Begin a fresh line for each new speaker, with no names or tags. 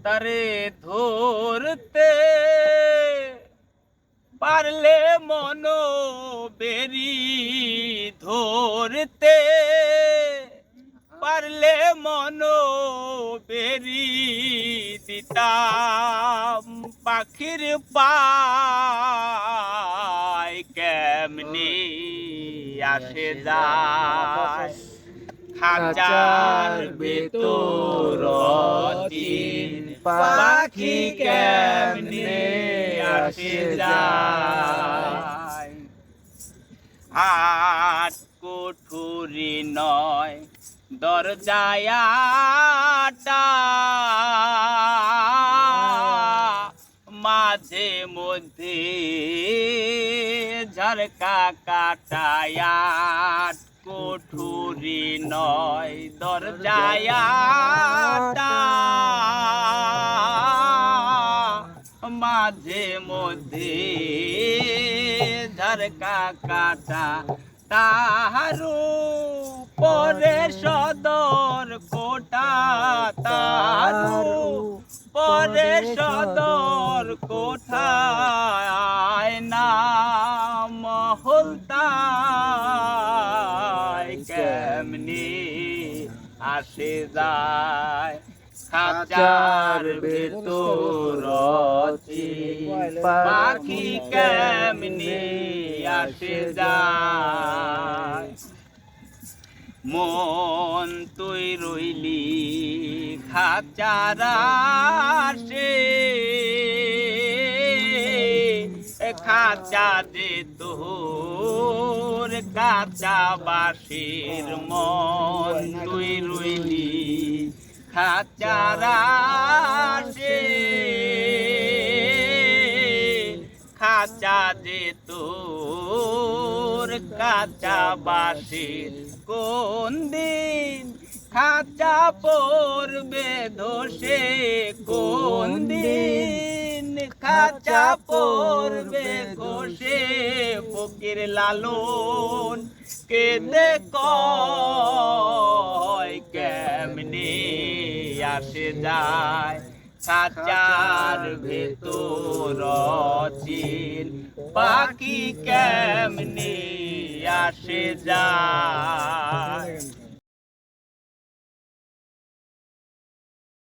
তারে ধরতে পারলে মনো বেরি ধরতে পারলে মনো বেরি দিতাম পাখির পায় কেমনি আসে যায় খাঁচার ভেতর পাখি কেমনে আসে যায় আট কুঠুরি নয় দরজায়াটা মাঝে মধ্যে ঝরকা কাটায়াট কুঠুরি নয় দরজায়াটা মাঝে মধ্যে ঝরকা কাটা তাহারু পরে সদর কোটা তাহারু পরে সদর কোঠায় নাম হলতায় কেমনি আসে যায় খাঁচার ভেতর পাখি কেমনি আসে যায় মন তুই রইলি খাঁচার আসে খাঁচা দে তোর কাঁচা বাসির মন তুই রইলি খাঁচার আসে খাঁচা দে তোর কাঁচা বাসির কোন দিন খাঁচা পড়বে ধসে কোন দিন খাঁচা পড়বে ঘষে ফকির লালন কেঁদে কয় কেমনি আসে যায় খাঁচার ভেতর চিল পাখি কেমনি আসে যায়।